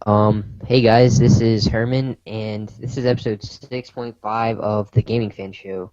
Hey guys, this is Herman, and this is episode 6.5 of the Gaming Fan Show.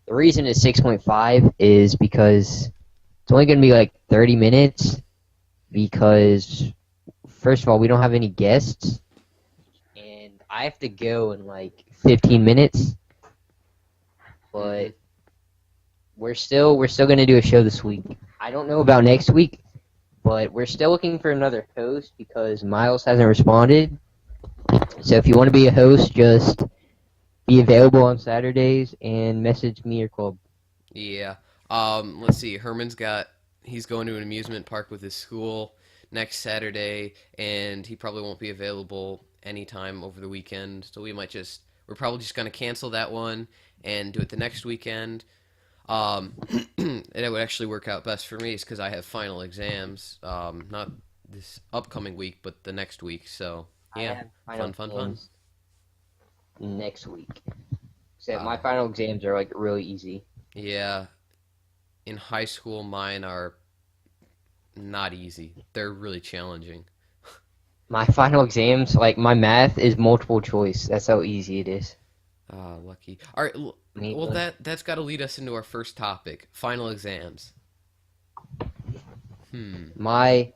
The reason it's 6.5 is because it's only going to be like 30 minutes, because, first of all, we don't have any guests, and I have to go in like 15 minutes, hmm but we're still going to do a show this week. I don't know about next week, but we're still looking for another host because Miles hasn't responded. So if you want to be a host, just be available on Saturdays and message me or club. Yeah. Let's see. He's going to an amusement park with his school next Saturday, and he probably won't be available anytime over the weekend. So we're probably just gonna cancel that one and do it the next weekend. And it would actually work out best for me is because I have final exams. Not this upcoming week, but the next week. So I yeah, have final fun, fun, fun. exams next week. Except my Uh, final exams are like really easy. yeah. In high school, mine are not easy. They're really challenging. My final exams, like my math is multiple choice. That's how easy it is. Ah, lucky. All right. Well, Me, that's got to lead us into our first topic: final exams. Hmm. my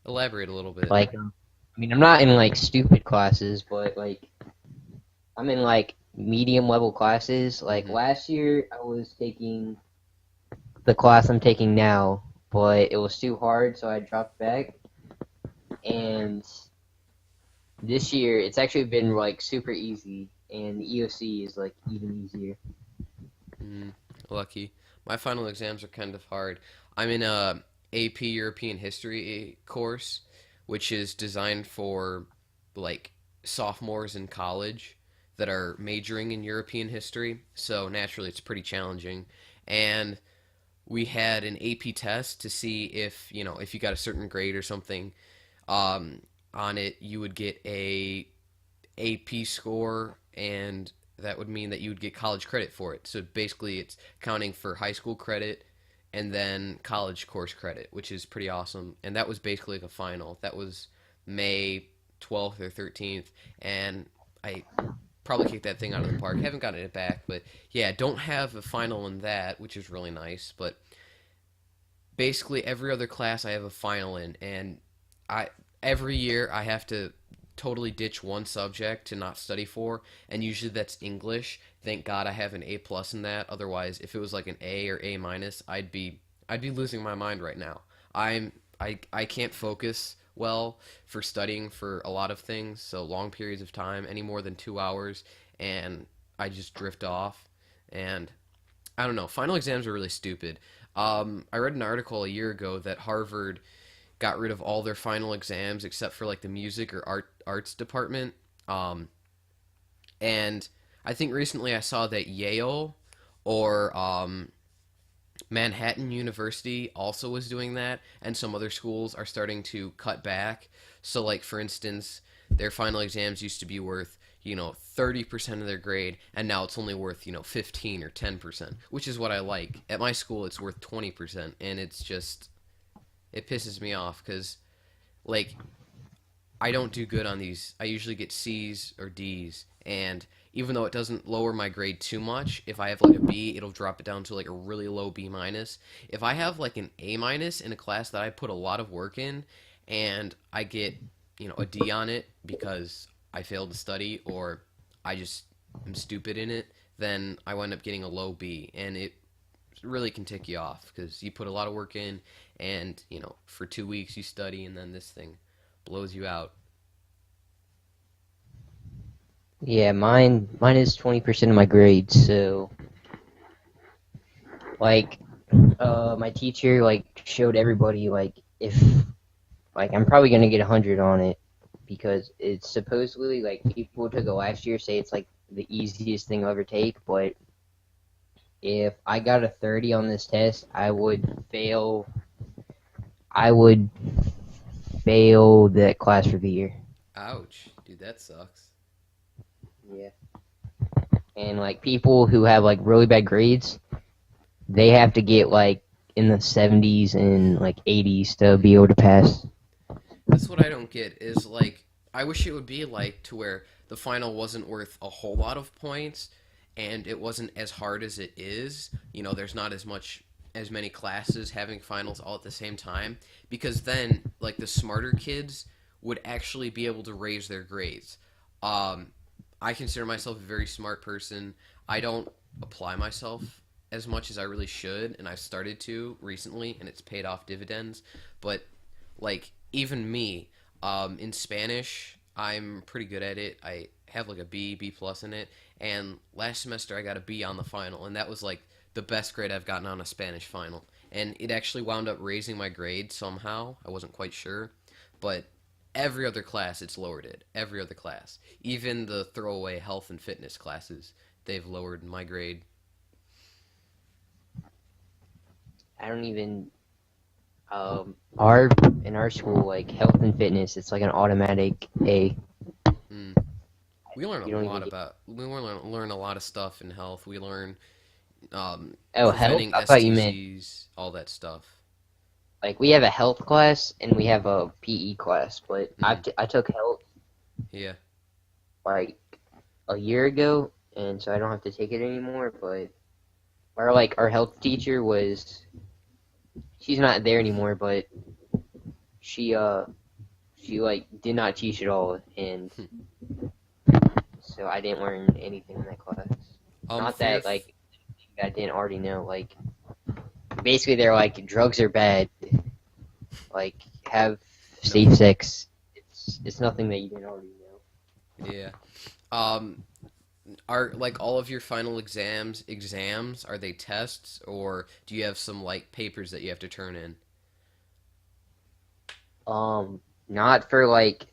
Elaborate a little bit. I'm not in like stupid classes, but like I'm in like medium level classes. Like hmm last year, I was taking the class I'm taking now, but it was too hard, so I dropped back. And this year, it's actually been like super easy, and the EOC is like even easier. Mm, lucky. My final exams are kind of hard. I'm in a AP European History course, which is designed for like sophomores in college that are majoring in European history. So naturally, it's pretty challenging. And we had an AP test to see if you got a certain grade or something um, on it, you would get a AP score, and that would mean that you would get college credit for it. So basically, it's counting for high school credit and then college course credit, which is pretty awesome. And that was basically like a final. That was May 12th or 13th, and I probably kicked that thing out of the park. Haven't gotten it back, but yeah, don't have a final in that, which is really nice. But basically every other class I have a final in, and I every year I have to totally ditch one subject to not study for, and usually that's English. Thank God I have an A plus in that. Otherwise, if it was like an A or A minus, I'd be losing my mind right now. I can't focus well for studying for a lot of things, so long periods of time, any more than 2 hours, and I just drift off. And I don't know. Final exams are really stupid. I read an article a year ago that Harvard got rid of all their final exams except for like the music or arts department. Um, and I think recently I saw that Yale or Manhattan University also was doing that, and some other schools are starting to cut back. So, like for instance, their final exams used to be worth 30% of their grade, and now it's only worth 15 or 10%, which is what I like. At my school, it's worth 20%, and it pisses me off because like I don't do good on these. I usually get C's or D's, and even though it doesn't lower my grade too much, if I have like a B, it'll drop it down to like a really low B minus. If I have like an A minus in a class that I put a lot of work in, and I get a D on it because I failed to study or I just am stupid in it, then I wind up getting a low B, and it really can tick you off because you put a lot of work in, and for 2 weeks you study, and then this thing blows you out. Yeah, mine is 20% of my grades. So like, my teacher like showed everybody like if like I'm probably gonna get 100 on it because it's supposedly like people who took it last year say it's like the easiest thing I'll ever take, but if I got a 30 on this test, I would fail that class for the year. Ouch, dude, that sucks. Yeah. And like people who have like really bad grades, they have to get like in the 70s and like 80s to be able to pass. That's what I don't get is like I wish it would be like to where the final wasn't worth a whole lot of points and it wasn't as hard as it is. You know, there's not as many classes having finals all at the same time because then like the smarter kids would actually be able to raise their grades. Um I consider myself a very smart person. I don't apply myself as much as I really should and I've started to recently and it's paid off dividends, but like even me in Spanish I'm pretty good at it. I have like a B plus in it, and last semester I got a B on the final, and that was like the best grade I've gotten on a Spanish final, and it actually wound up raising my grade somehow. I wasn't quite sure, but every other class it's lowered it. Every other class, even the throwaway health and fitness classes, they've lowered my grade. I don't even our in our school like health and fitness. It's like an automatic A. Mm. We learn a You don't even lot get. about learn a lot of stuff in health. We learn Oh, health? preventing I thought you meant STCs, all that stuff. like we have a health class and we have a PE class, but Mm, I took health yeah. like a year ago, and so I don't have to take it anymore. But our health teacher was she's not there anymore, but she she like did not teach at all, and so I didn't learn anything in that class. Not For your that like I didn't already know. Like basically, they're like drugs are bad. Like have no, safe sex. It's nothing that you didn't already know. yeah. Um, are like all of your final exams are they tests or do you have some like papers that you have to turn in? Not for like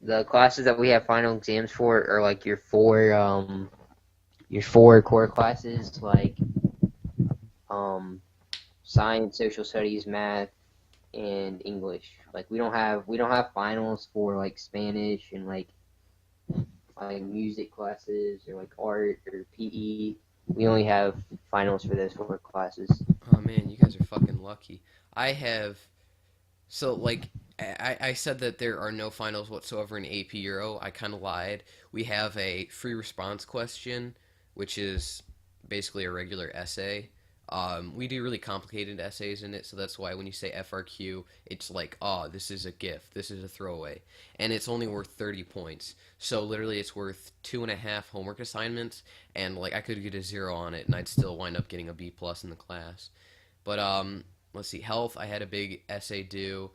the classes that we have final exams for are like your four core classes like um science, social studies, math, and English. Like we don't have finals for like Spanish and like music classes or like art or PE. We only have finals for those four classes. Oh man, you guys are fucking lucky. I have so like I said that there are no finals whatsoever in AP Euro. I kind of lied. We have a free response question, which is basically a regular essay. We do really complicated essays in it, so that's why when you say FRQ, it's like, oh, this is a gift, this is a throwaway, and it's only worth 30 points. So literally, it's worth 2.5 homework assignments, and like I could get a zero on it, and I'd still wind up getting a B plus in the class. But let's see, health. I had a big essay due.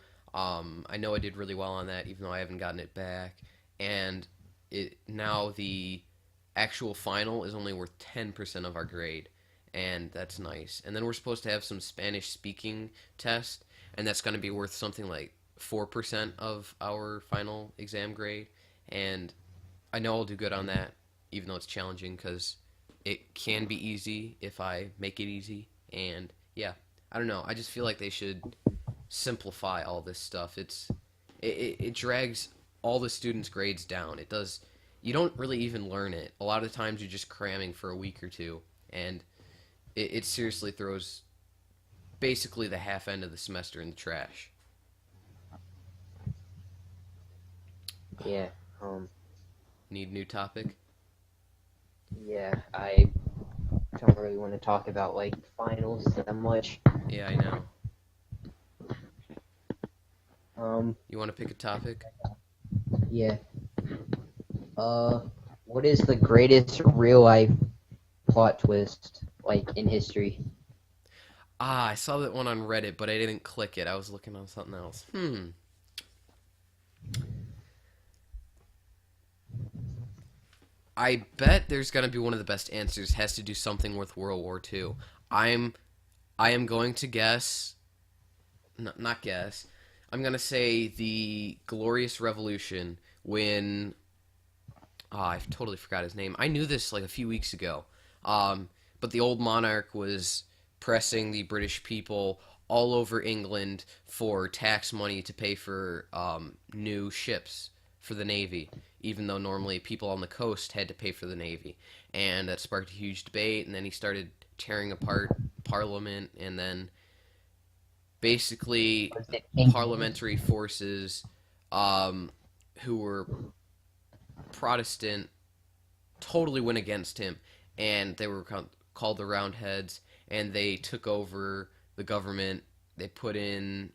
I know I did really well on that, even though I haven't gotten it back. And it now the actual final is only worth 10% of our grade, and that's nice. And then we're supposed to have some Spanish speaking test, and that's going to be worth something like 4% of our final exam grade. And I know I'll do good on that, even though it's challenging because it can be easy if I make it easy. And yeah, I don't know. I just feel like they should simplify all this stuff. It drags all the students' grades down. It does. You don't really even learn it. A lot of times you're just cramming for a week or two, and it seriously throws basically the half end of the semester in the trash. Yeah. Um. Need new topic? Yeah. I don't really want to talk about like finals that much. Yeah, I know. Um. You want to pick a topic? Yeah. Uh. What is the greatest real life plot twist like in history? Ah, I saw that one on Reddit, but I didn't click it. I was looking on something else. I bet there's gonna be one of the best answers has to do something with World War II. I'm I am going to guess, not guess. I'm gonna say the Glorious Revolution when I totally forgot his name. I knew this like a few weeks ago. But the old monarch was pressing the British people all over England for tax money to pay for new ships for the Navy, even though normally people on the coast had to pay for the Navy. And that sparked a huge debate, and then he started tearing apart Parliament, and then basically Was it King James? parliamentary forces um, who were Protestant totally went against him, and they were called the Roundheads, and they took over the government. They put in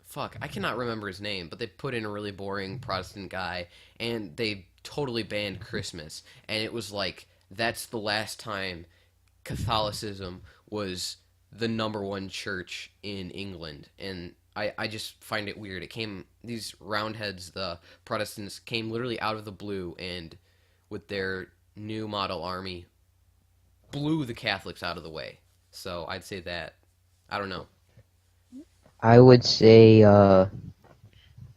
fuck, I cannot remember his name, but they put in a really boring Protestant guy, and they totally banned Christmas, and it was like that's the last time Catholicism was the number one church in England, and I just find it weird. It came these Roundheads, the Protestants, came literally out of the blue, and with their new model army, blew the Catholics out of the way. So I'd say that. I don't know. I would say, I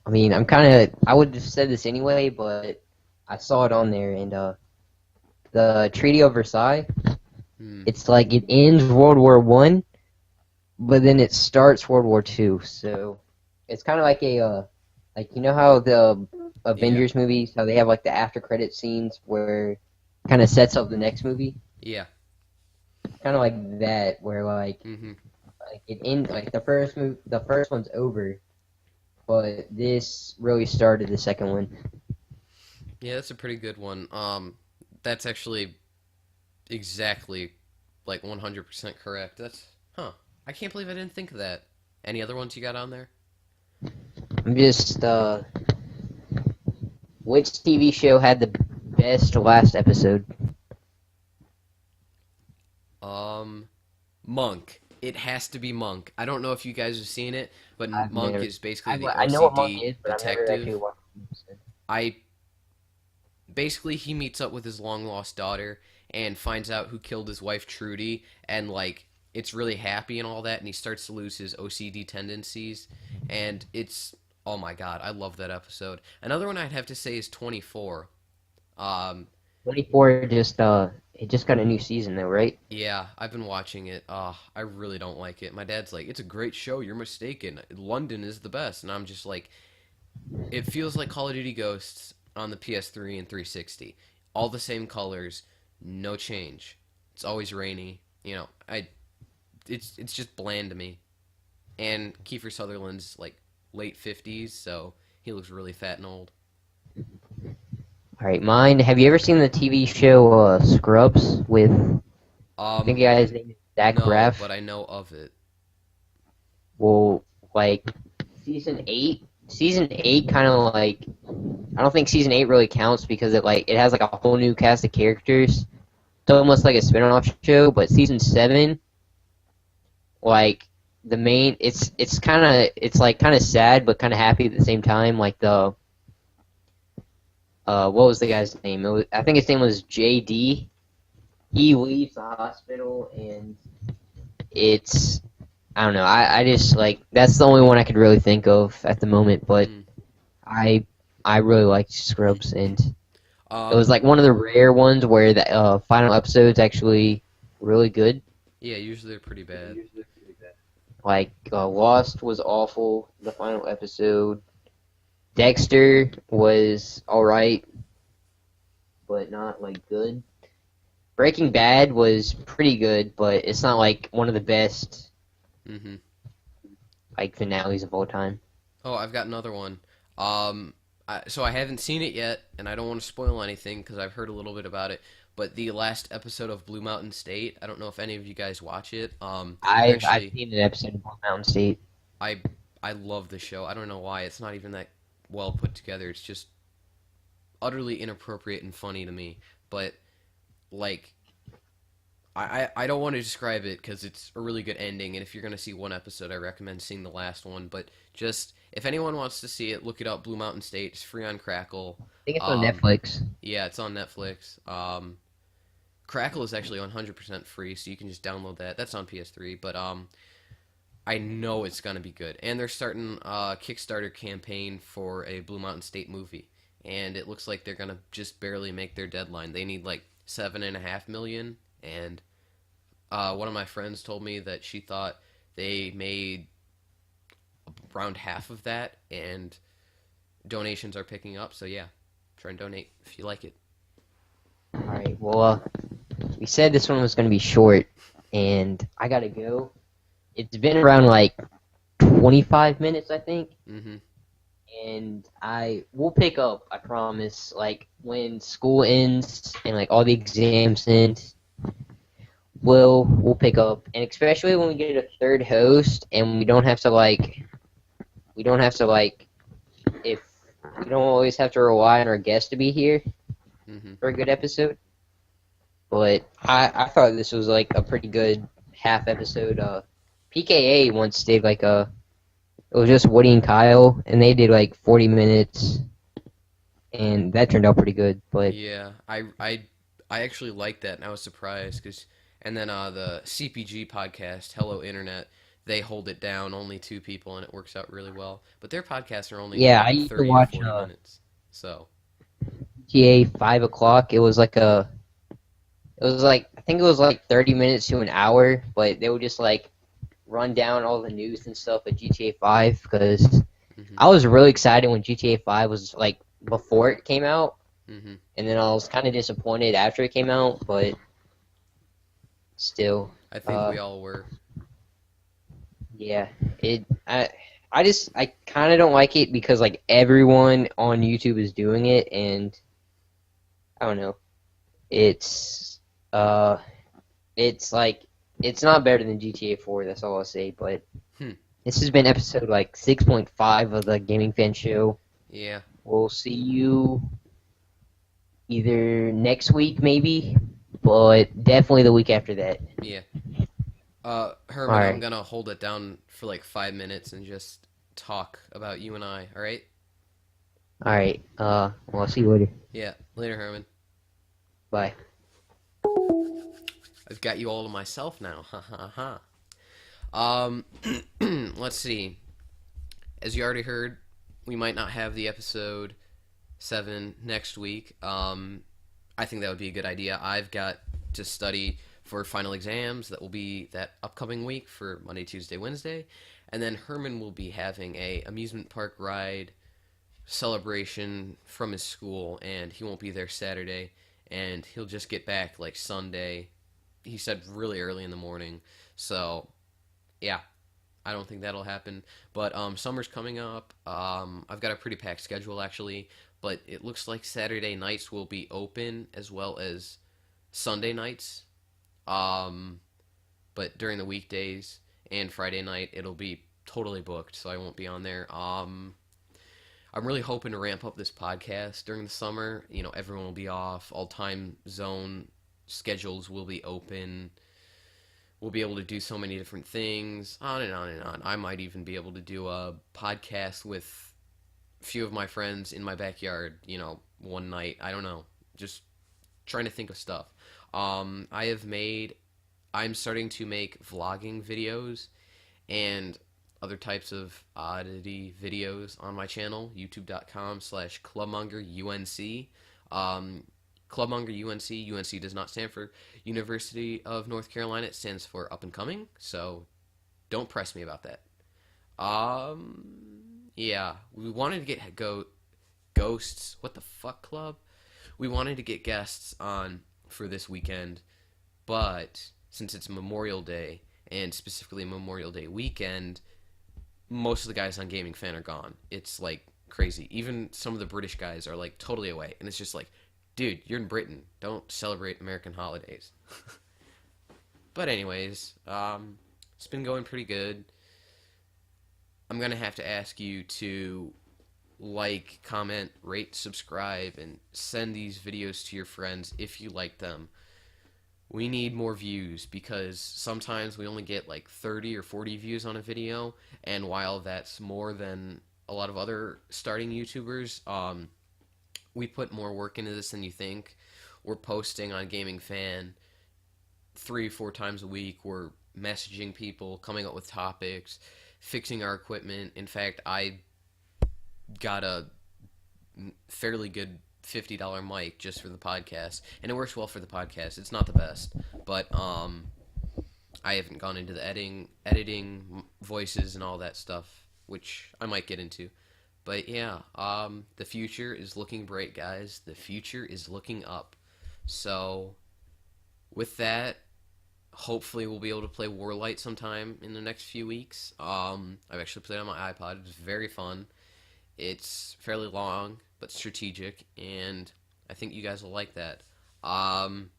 mean, I would have said this anyway, but I saw it on there, and the Treaty of Versailles, Hmm. it's like it ends World War One, but then it starts World War Two. So it's kind of like like you know how the Yeah. Avengers movies, how they have like the after credit scenes where kind of sets up the next movie, Yeah. kind of like that, where Hmm. like it ends like the first one's over, but this really started the second one. Yeah, that's a pretty good one. That's actually exactly like 100% correct. That's huh. I can't believe I didn't think of that. Any other ones you got on there? I'm just which TV show had the best last episode? Um, Monk. It has to be Monk. I don't know if you guys have seen it, but I've Monk never. is basically the I know what Monk OCD is, but I've never actually detective. watched the episode. I basically he meets up with his long lost daughter and finds out who killed his wife Trudy, and like it's really happy and all that, and he starts to lose his OCD tendencies, and it's oh my god, I love that episode. Another one I'd have to say is 24. 24 just it just got a new season though, right? Yeah, I've been watching it. I really don't like it. My dad's like, "It's a great show. You're mistaken. London is the best." And I'm just like, it feels like Call of Duty Ghosts on the PS3 and 360. All the same colors, no change. It's always rainy. It's just bland to me. And Kiefer Sutherland's like late 50s, so he looks really fat and old. All right, mine. Have you ever seen the TV show Scrubs with I think Um, the guy's name is Zach no, Braff? but I know of it. Well, like season eight kind of like I don't think season eight really counts because it has like a whole new cast of characters. It's almost like a spin-off show, but season seven, like the main, it's like kind of sad but kind of happy at the same time. Like the what was the guy's name? I think his name was JD. He leaves the hospital and it's I don't know. I just like that's the only one I could really think of at the moment. But Hmm. I I really liked Scrubs and it was Um, like one of the rare ones where the final episode's actually really good. yeah, usually they're pretty bad. Like Lost was awful. The final episode. Dexter was all right, but not like good. Breaking Bad was pretty good, but it's not like one of the best Hmm. like finales of all time. Oh, I've got another one. So I haven't seen it yet, and I don't want to spoil anything because I've heard a little bit about it. But the last episode of Blue Mountain State, I don't know if any of you guys watch it. I've Actually, seen an episode of Blue Mountain State. I I love the show. I don't know why. It's not even that well put together. It's just utterly inappropriate and funny to me. But like I don't want to describe it because it's a really good ending, and if you're going to see one episode, I recommend seeing the last one. But just if anyone wants to see it, look it up. Blue Mountain State. It's free on Crackle. I think it's on Um, Netflix. yeah, it's on Netflix. Crackle is actually 100% free, so you can just download that. That's on PS3, but I know it's going to be good. And they're starting a Kickstarter campaign for a Blue Mountain State movie, and it looks like they're going to just barely make their deadline. They need like 7.5 million, and one of my friends told me that she thought they made around half of that, and donations are picking up. So yeah, try and donate if you like it. All right. Well, we said this one was going to be short, and I gotta go. it's been around like 25 minutes, I think. Mm-hmm. And I will pick up, I promise. Like when school ends and like all the exams end, we'll pick up. And especially when we get a third host and we don't have to like if we don't always have to rely on our guest to be here Mm-hmm. for a good episode. But I thought this was like a pretty good half episode. PKA once did like a it was just Woody and Kyle, and they did like 40 minutes, and that turned out pretty good. But Yeah, I actually liked that, and I was surprised because. And then the CPG podcast, Hello Internet, they hold it down, only two people, and it works out really well. But their podcasts are only yeah, I like used to 30 to watch 40 minutes. So, GTA 5 o'clock. It was like I think it was like 30 minutes to an hour, but they would just like run down all the news and stuff at GTA 5 because hmm I was really excited when GTA 5 was like before it came out, hmm and then I was kind of disappointed after it came out, but still, I think uh, we all were. yeah, it. I kind of don't like it because like everyone on YouTube is doing it, and I don't know. It's uh, it's like it's not better than GTA 4. That's all I'll say. But Hmm. this has been episode like 6.5 of the Gaming Fan Show. Yeah. We'll see you either next week, maybe, but definitely the week after that. Yeah. All Herman, I'm right, gonna hold it down for like 5 minutes and just talk about you and I. All right? all right. Well, I'll see you later. Yeah. Later, Herman. Bye. I've got you all to myself now. Ha ha ha. Let's see. As you already heard, we might not have the episode 7 next week. I think that would be a good idea. I've got to study for final exams that will be that upcoming week for Monday, Tuesday, Wednesday, and then Herman will be having a amusement park ride celebration from his school, and he won't be there Saturday, and he'll just get back like Sunday. He said really early in the morning, so yeah, I don't think that'll happen. But summer's coming up. I've got a pretty packed schedule actually, but it looks like Saturday nights will be open as well as Sunday nights. Um, but during the weekdays and Friday night, it'll be totally booked, so I won't be on there. I'm really hoping to ramp up this podcast during the summer. You know, everyone will be off. All time zone schedules will be open. We'll be able to do so many different things, on and on and on. I might even be able to do a podcast with a few of my friends in my backyard, one night. I don't know. Just trying to think of stuff. I have made, I'm starting to make vlogging videos and other types of oddity videos on my channel, youtube.com/clubmongerunc. Um, Clubmonger UNC. UNC does not stand for University of North Carolina. It stands for up and coming. So don't press me about that. Yeah, we wanted to get ghosts. What the fuck, club? We wanted to get guests on for this weekend, but since it's Memorial Day and specifically Memorial Day weekend, most of the guys on Gaming Fan are gone. It's like crazy. Even some of the British guys are like totally away, and it's just like, dude, you're in Britain. Don't celebrate American holidays. But anyways, it's been going pretty good. I'm gonna have to ask you to like, comment, rate, subscribe, and send these videos to your friends if you like them. We need more views because sometimes we only get like 30 or 40 views on a video, and while that's more than a lot of other starting YouTubers, we put more work into this than you think. We're posting on Gaming Fan 3 or 4 times a week. We're messaging people, coming up with topics, fixing our equipment. In fact, I got a fairly good $50 mic just for the podcast, and it works well for the podcast. It's not the best, but I haven't gone into the editing voices and all that stuff, which I might get into. But yeah, the future is looking bright, guys. The future is looking up. So with that, Hopefully, we'll be able to play Warlight sometime in the next few weeks. I've actually played it on my iPod. It's very fun. It's fairly long but strategic, and I think you guys will like that. Um,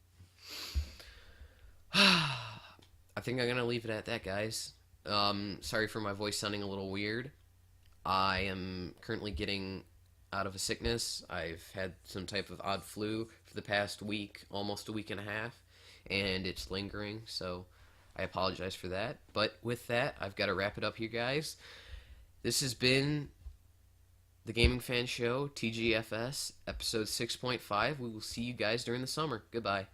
I think I'm gonna leave it at that, guys. Sorry for my voice sounding a little weird. I am currently getting out of a sickness. I've had some type of odd flu for the past week, almost a week and a half, and it's lingering, so I apologize for that. But with that, I've got to wrap it up here, guys. This has been the Gaming Fan Show, TGFS, episode 6.5. We will see you guys during the summer. Goodbye.